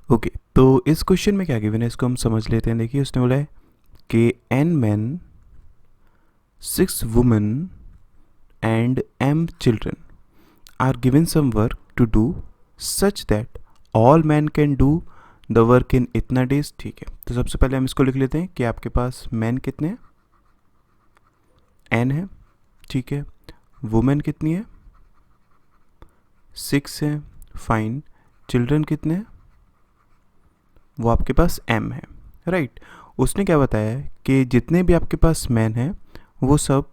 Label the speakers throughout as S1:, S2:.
S1: Okay, तो इस question में क्या गिवन है इसको हम समझ लेते हैं। देखिए उसने बोला है कि n men 6 women and m children are given some work to do such that all men can do the work in इतना डेज। ठीक है, तो सबसे पहले हम इसको लिख लेते हैं कि आपके पास मैन कितने हैं, n है। ठीक है, वुमेन कितनी है, 6 है। फाइन, चिल्ड्रन कितने हैं, वो आपके पास m है, राइट। उसने क्या बताया है कि जितने भी आपके पास मैन हैं वो सब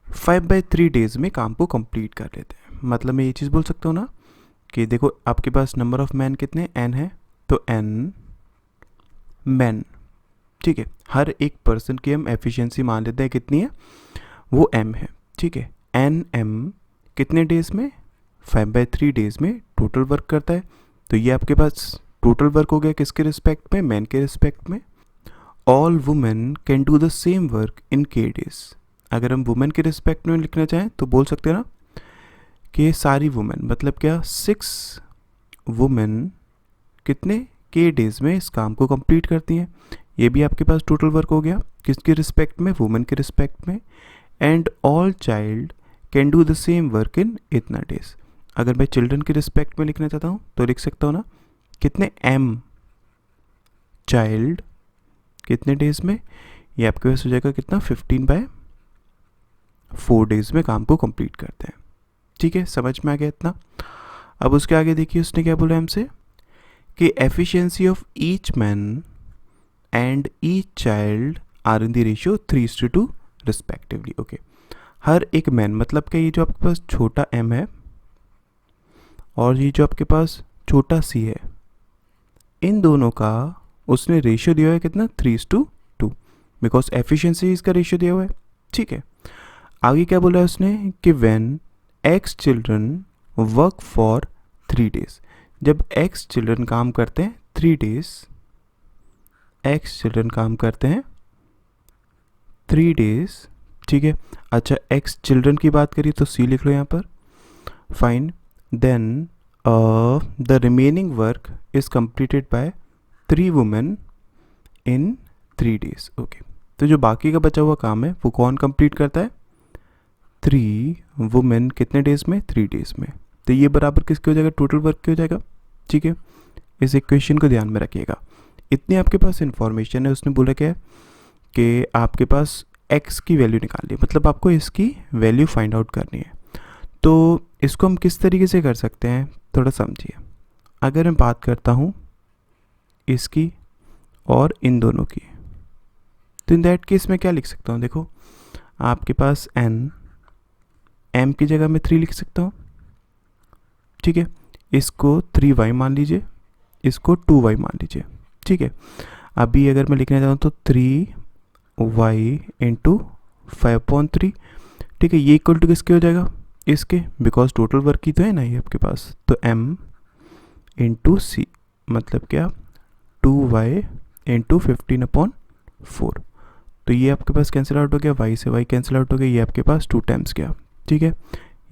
S1: 5/3 डेज में काम को कंप्लीट कर लेते हैं। मतलब मैं ये चीज़ बोल सकता हूँ ना कि देखो आपके पास नंबर ऑफ मैन कितने n है, तो n मैन। ठीक है, हर एक पर्सन की हम एफिशिएंसी मान लेते हैं कितनी है, वो m है। ठीक है, n m कितने डेज में, 5/3 डेज में टोटल वर्क करता है। तो ये आपके पास टोटल वर्क हो गया किसके रिस्पेक्ट में, मैन के रिस्पेक्ट में। All women can do the same work in k days. अगर हम वुमेन के रिस्पेक्ट में लिखना चाहें तो बोल सकते हैं ना कि सारी वुमेन, मतलब क्या 6 वुमेन कितने k डेज में इस काम को कंप्लीट करती हैं। ये भी आपके पास टोटल वर्क हो गया किसके रिस्पेक्ट में, वुमेन के रिस्पेक्ट में। And all child can do the same work in इतना डेज। अगर मैं चिल्ड्रन के रिस्पेक्ट में लिखना चाहता हूँ तो लिख सकता हूँ ना, कितने m चाइल्ड कितने डेज में, ये आपके पास हो जाएगा कितना, 15/4 डेज में काम को कंप्लीट करते हैं। ठीक है, समझ में आ गया इतना। अब उसके आगे देखिए उसने क्या बोला हमसे कि efficiency of each man and each child are in the ratio 3:2 respectively. Okay, हर एक मैन मतलब क्या, ये जो आपके पास छोटा m है और ये जो आपके पास छोटा c है, इन दोनों का उसने रेशियो दिया है कितना, 3:2, बिकॉज एफिशिएंसी इसका रेशियो दिया हुआ है। ठीक है, आगे क्या बोला है उसने कि when x children work for 3 days. जब x चिल्ड्रन काम करते हैं 3 डेज, x चिल्ड्रन काम करते हैं 3 डेज। ठीक है, अच्छा x चिल्ड्रन की बात करिए तो c लिख लो यहाँ पर। Fine, then the remaining work is completed by 3 women in 3 days. Okay, तो जो बाकी का बचा हुआ काम है वो कौन कंप्लीट करता है, 3 वुमेन कितने डेज में, 3 डेज में। तो ये बराबर किसके हो जाएगा, टोटल वर्क के हो जाएगा। ठीक है, इस इक्वेशन को ध्यान में रखिएगा। इतनी आपके पास इंफॉर्मेशन है। उसने बोला क्या है कि आपके पास x की वैल्यू निकालिए, मतलब आपको इसकी वैल्यू फाइंड आउट करनी है। तो इसको हम किस तरीके से कर सकते हैं, थोड़ा समझिए। अगर मैं बात करता हूँ इसकी और इन दोनों की, तो इन दैट केस में क्या लिख सकता हूँ, देखो आपके पास n, m की जगह मैं 3 लिख सकता हूँ। ठीक है, इसको 3y मान लीजिए, इसको 2y मान लीजिए। ठीक है, अभी अगर मैं लिखना चाहूँ तो 3y इंटू 5/3। ठीक है, ये इक्वल टू किसके हो जाएगा, इसके, बिकॉज टोटल वर्क की तो है ना ये आपके पास। तो m इंटू सी मतलब क्या, 2y इंटू 15/4। तो ये आपके पास कैंसिल आउट हो गया, y से y कैंसिल आउट हो गया, ये आपके पास 2 टाइम्स गया। ठीक है,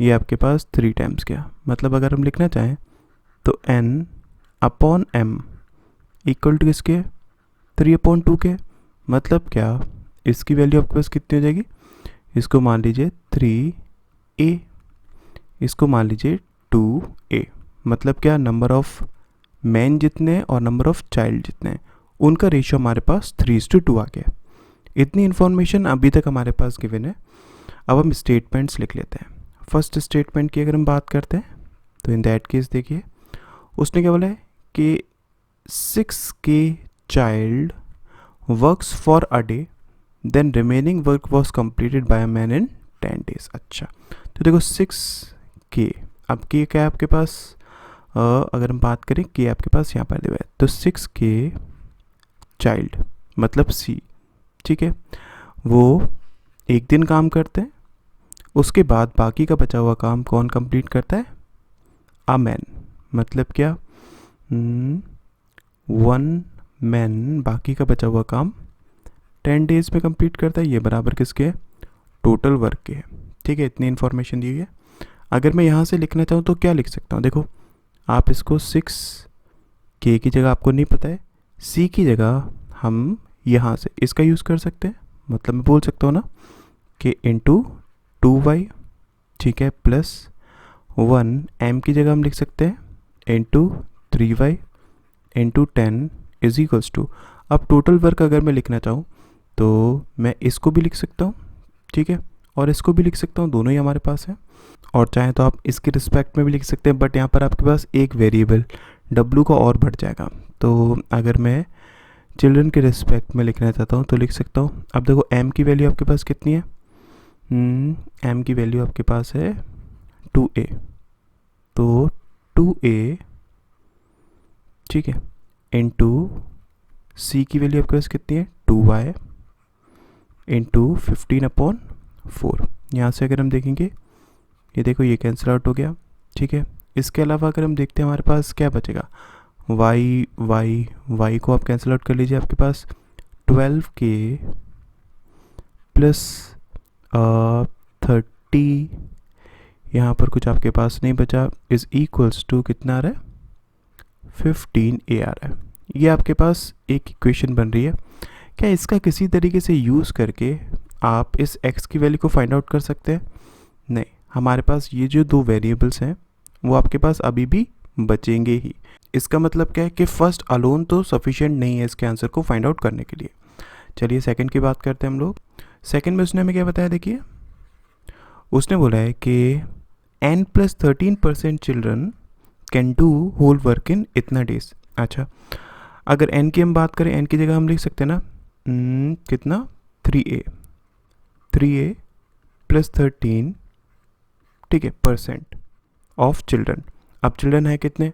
S1: ये आपके पास 3 टाइम्स गया। मतलब अगर हम लिखना चाहें तो n/m इक्वल टू किसके, 3/2 के। मतलब क्या, इसकी वैल्यू आपके पास कितनी हो जाएगी, इसको मान लीजिए 3a, इसको मान लीजिए 2a। मतलब क्या, नंबर ऑफ मैन जितने हैं और नंबर ऑफ चाइल्ड जितने हैं उनका रेशियो हमारे पास 3:2 आ गया। इतनी इन्फॉर्मेशन अभी तक हमारे पास गिवन है। अब हम स्टेटमेंट्स लिख लेते हैं। फर्स्ट स्टेटमेंट की अगर हम बात करते हैं तो इन दैट केस देखिए उसने क्या बोला है कि 6k child works for a day, then remaining work was completed by a man in 10 days. अच्छा, तो देखो 6k, अब k क्या है आपके पास, अगर हम बात करें k आपके पास यहाँ पर दिया है, तो 6k चाइल्ड मतलब c। ठीक है, वो एक दिन काम करते हैं, उसके बाद बाकी का बचा हुआ काम कौन कंप्लीट करता है, अ मैन। मतलब क्या, 1 मैन बाकी का बचा हुआ काम 10 डेज में कंप्लीट करता है। ये बराबर किसके है, टोटल वर्क के है। ठीक है, इतनी इन्फॉर्मेशन दी हुई है। अगर मैं यहाँ से लिखना चाहूँ तो क्या लिख सकता हूँ, देखो आप इसको 6 के की जगह आपको नहीं पता है, सी की जगह हम यहाँ से इसका यूज़ कर सकते हैं। मतलब मैं बोल सकता हूँ ना कि इंटू 2y, ठीक है, प्लस 1 m की जगह हम लिख सकते हैं into 3y into 10 is equals to, अब टोटल वर्क अगर मैं लिखना चाहूँ तो मैं इसको भी लिख सकता हूँ, ठीक है, और इसको भी लिख सकता हूँ, दोनों ही हमारे पास है। और चाहे तो आप इसके रिस्पेक्ट में भी लिख सकते हैं, बट यहाँ पर आपके पास एक वेरिएबल w का और बढ़ जाएगा। तो अगर मैं चिल्ड्रन के रिस्पेक्ट में लिखना चाहता हूँ तो लिख सकता हूँ। अब देखो m की वैल्यू आपके पास कितनी है, m की वैल्यू आपके पास है 2a, तो 2a, ठीक है, इंटू c की वैल्यू आपके पास कितनी है 2y इंटू 15/4। यहाँ से अगर हम देखेंगे, ये देखो ये कैंसिल आउट हो गया, ठीक है। इसके अलावा अगर हम देखते हैं हमारे पास क्या बचेगा, y को आप कैंसिल आउट कर लीजिए, आपके पास 12k प्लस 30, यहाँ पर कुछ आपके पास नहीं बचा, इज़ इक्वल्स टू कितना आ रहा है 15a आ रहा है। ये आपके पास एक इक्वेशन बन रही है। क्या इसका किसी तरीके से यूज़ करके आप इस x की वैल्यू को फाइंड आउट कर सकते हैं? नहीं, हमारे पास ये जो दो वेरिएबल्स हैं वो आपके पास अभी भी बचेंगे ही। इसका मतलब क्या है कि फर्स्ट अलोन तो सफिशिएंट नहीं है इसके आंसर को फाइंड आउट करने के लिए। चलिए सेकंड की बात करते हैं हम लोग। सेकंड में उसने हमें क्या बताया, देखिए उसने बोला है कि n+13% children can do whole work in इतना डेज। अच्छा, अगर n की हम बात करें, n की जगह हम लिख सकते हैं ना कितना 3a प्लस 13, ठीक है, परसेंट ऑफ चिल्ड्रन। अब चिल्ड्रन है कितने,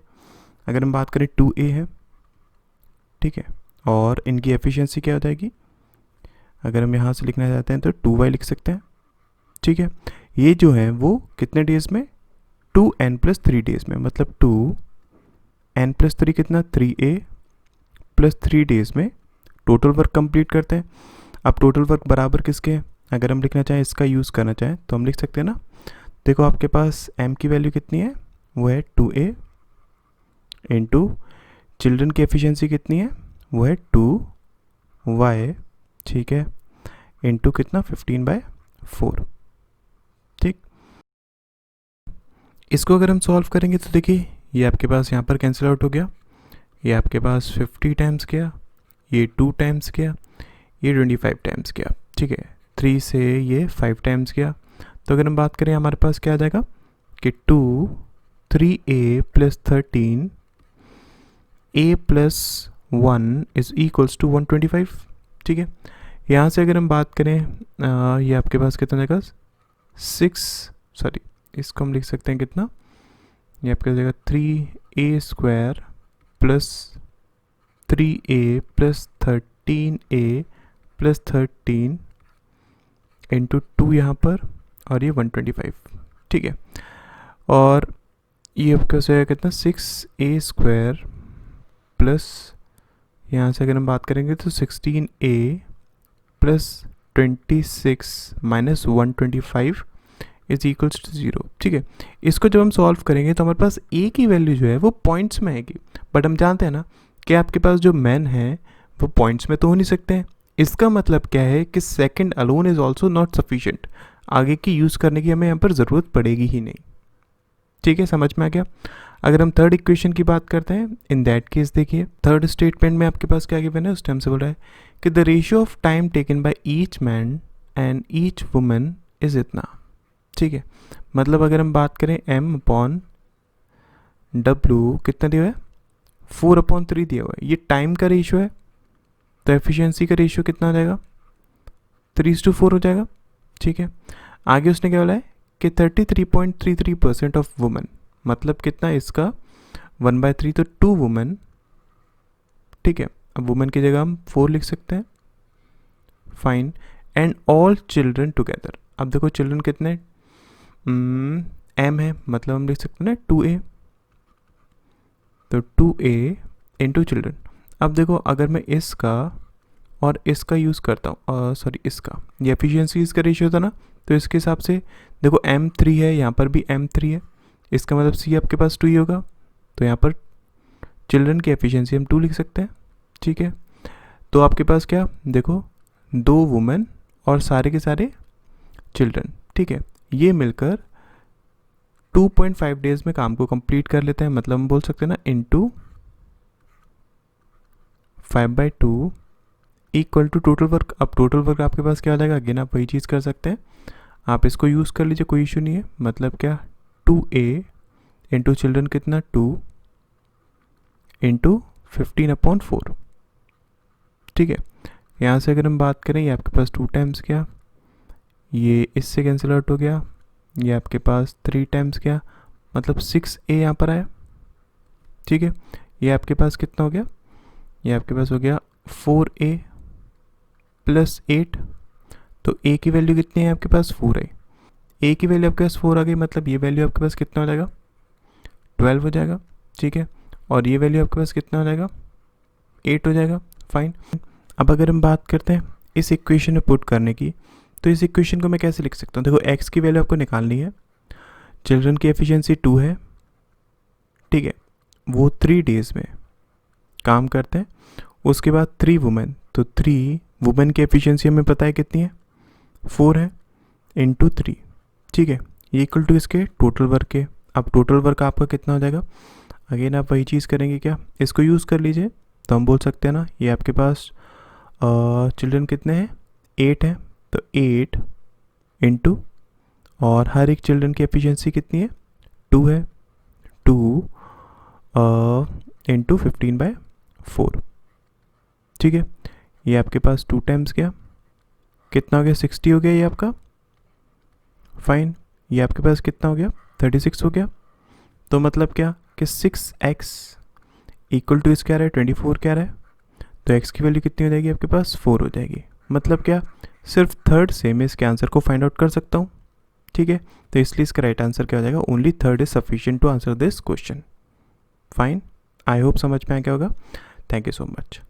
S1: अगर हम बात करें 2a है, ठीक है, और इनकी एफिशिएंसी क्या हो जाएगी, अगर हम यहाँ से लिखना चाहते हैं तो 2y लिख सकते हैं, ठीक है। ये जो है वो कितने डेज में 2n+3 डेज में, मतलब 2n+3 कितना 3a प्लस 3 डेज में टोटल वर्क कंप्लीट करते हैं। अब टोटल वर्क बराबर किसके हैं, अगर हम लिखना चाहें इसका यूज़ करना चाहें तो हम लिख सकते हैं ना, देखो आपके पास m की वैल्यू कितनी है, वो है 2a इंटू चिल्ड्रन की एफिशिएंसी कितनी है, वो है 2y, ठीक है, इंटू कितना 15/4, ठीक। इसको अगर हम सॉल्व करेंगे तो देखिए ये आपके पास यहाँ पर कैंसिल आउट हो गया, ये आपके पास 50 टाइम्स गया, ये 2 टाइम्स गया, ये 25 टाइम्स गया, ठीक है, 3 से ये 5 टाइम्स गया। तो अगर हम बात करें हमारे पास क्या आ जाएगा कि 3a plus 13 a plus 1 is equals to 125, ठीक है। यहाँ से अगर हम बात करें ये आपके पास कितना जाएगा 6, इसको हम लिख सकते हैं कितना, ये आपका जाएगा 3a² plus 3a plus 13a plus 13 into 2 यहाँ पर, और ये 125, ठीक है। और ये आपका जाएगा कितना 6a² प्लस, यहाँ से अगर हम बात करेंगे तो 16a plus 26 minus 125 is equals to 0, ठीक है। इसको जब हम सॉल्व करेंगे तो हमारे पास a की वैल्यू जो है वो पॉइंट्स में आएगी, बट हम जानते हैं ना कि आपके पास जो मैन है वो पॉइंट्स में तो हो नहीं सकते हैं। इसका मतलब क्या है कि second alone is also not sufficient, आगे की यूज़ करने की हमें यहाँ पर ज़रूरत पड़ेगी ही नहीं, ठीक है, समझ में आ गया। अगर हम थर्ड इक्वेशन की बात करते हैं, इन दैट केस देखिए थर्ड स्टेटमेंट में आपके पास क्या गिवन है, उस टाइम से बोला है कि the ratio of time taken by each man and each women is इतना, ठीक है। मतलब अगर हम बात करें m/w कितना दिया हुआ है 4/3 दिया हुआ है, ये टाइम का रेशियो है, तो एफिशिएंसी का रेशियो कितना हो जाएगा 3:4 हो जाएगा, ठीक है। आगे उसने क्या बोला है कि 33.33% ऑफ वुमेन, मतलब कितना इसका 1/3, तो 2 वुमेन, ठीक है। अब वुमेन की जगह हम 4 लिख सकते हैं, fine, and all children together. अब देखो चिल्ड्रन कितने m है, मतलब हम लिख सकते हैं ना 2a, तो 2a इंटू चिल्ड्रन। अब देखो अगर मैं इसका और इसका यूज़ करता हूँ, इसका, ये एफिशिएंसी इसका रेशियो था ना, तो इसके हिसाब से देखो m3 है, यहाँ पर भी m3 है, इसका मतलब c आपके पास 2 ही होगा, तो यहाँ पर चिल्ड्रन की एफिशिएंसी हम 2 लिख सकते हैं, ठीक है। तो आपके पास क्या, देखो 2 वुमेन और सारे के सारे चिल्ड्रन, ठीक है, ये मिलकर 2.5 डेज में काम को कंप्लीट कर लेते हैं। मतलब हम बोल सकते हैं ना into 5/2 equal to total work. अब टोटल वर्क आपके पास क्या हो जाएगा, अगेन आप वही चीज़ कर सकते हैं, आप इसको यूज़ कर लीजिए, कोई इशू नहीं है। मतलब क्या 2A इंटू चिल्ड्रन कितना 2 इंटू 15/4, ठीक है। यहाँ से अगर हम बात करें, ये आपके पास 2 टाइम्स क्या, ये इससे कैंसिल आउट हो गया, ये आपके पास 3 टाइम्स क्या, मतलब 6A यहाँ पर आया, ठीक है। ये आपके पास कितना हो गया, ये आपके पास हो गया 4A प्लस 8। तो A की वैल्यू कितनी है आपके पास, 4 है। A की वैल्यू आपके पास 4 आ गई, मतलब ये वैल्यू आपके पास कितना हो जाएगा, 12 हो जाएगा, ठीक है। और ये वैल्यू आपके पास कितना हो जाएगा, 8 हो जाएगा, फाइन। अब अगर हम बात करते हैं इस इक्वेशन में पुट करने की, तो इस इक्वेशन को मैं कैसे लिख सकता हूँ, देखो x की वैल्यू आपको निकालनी है, चिल्ड्रन की एफिशिएंसी 2 है, ठीक है, वो 3 डेज में काम करते हैं। उसके बाद 3 वुमेन, तो 3 वुमेन की एफिशिएंसी हमें पता है कितनी है, 4 है, इंटू 3, ठीक है, ये इक्वल टू इसके टोटल वर्क के। अब टोटल वर्क आपका कितना हो जाएगा, अगेन आप वही चीज़ करेंगे, क्या इसको यूज़ कर लीजिए, तो हम बोल सकते हैं ना, ये आपके पास चिल्ड्रन कितने हैं, 8 है, तो 8 इंटू, और हर एक चिल्ड्रन की एफिशिएंसी कितनी है, 2 है, 2 इंटू 15/4, ठीक है। ये आपके पास 2 टाइम्स क्या, कितना हो गया, 60 हो गया ये आपका, फाइन। ये आपके पास कितना हो गया, 36 हो गया। तो मतलब क्या कि 6x इक्वल टू इसका आ रहा है 24 क्या आ रहा है, तो x की वैल्यू कितनी हो जाएगी आपके पास, 4 हो जाएगी। मतलब क्या, सिर्फ थर्ड से मैं इसके आंसर को फाइंड आउट कर सकता हूँ, ठीक है। तो इसलिए इसका राइट आंसर क्या हो जाएगा, only third is sufficient to answer this question, fine. I hope समझ में आ गया होगा। Thank you so much.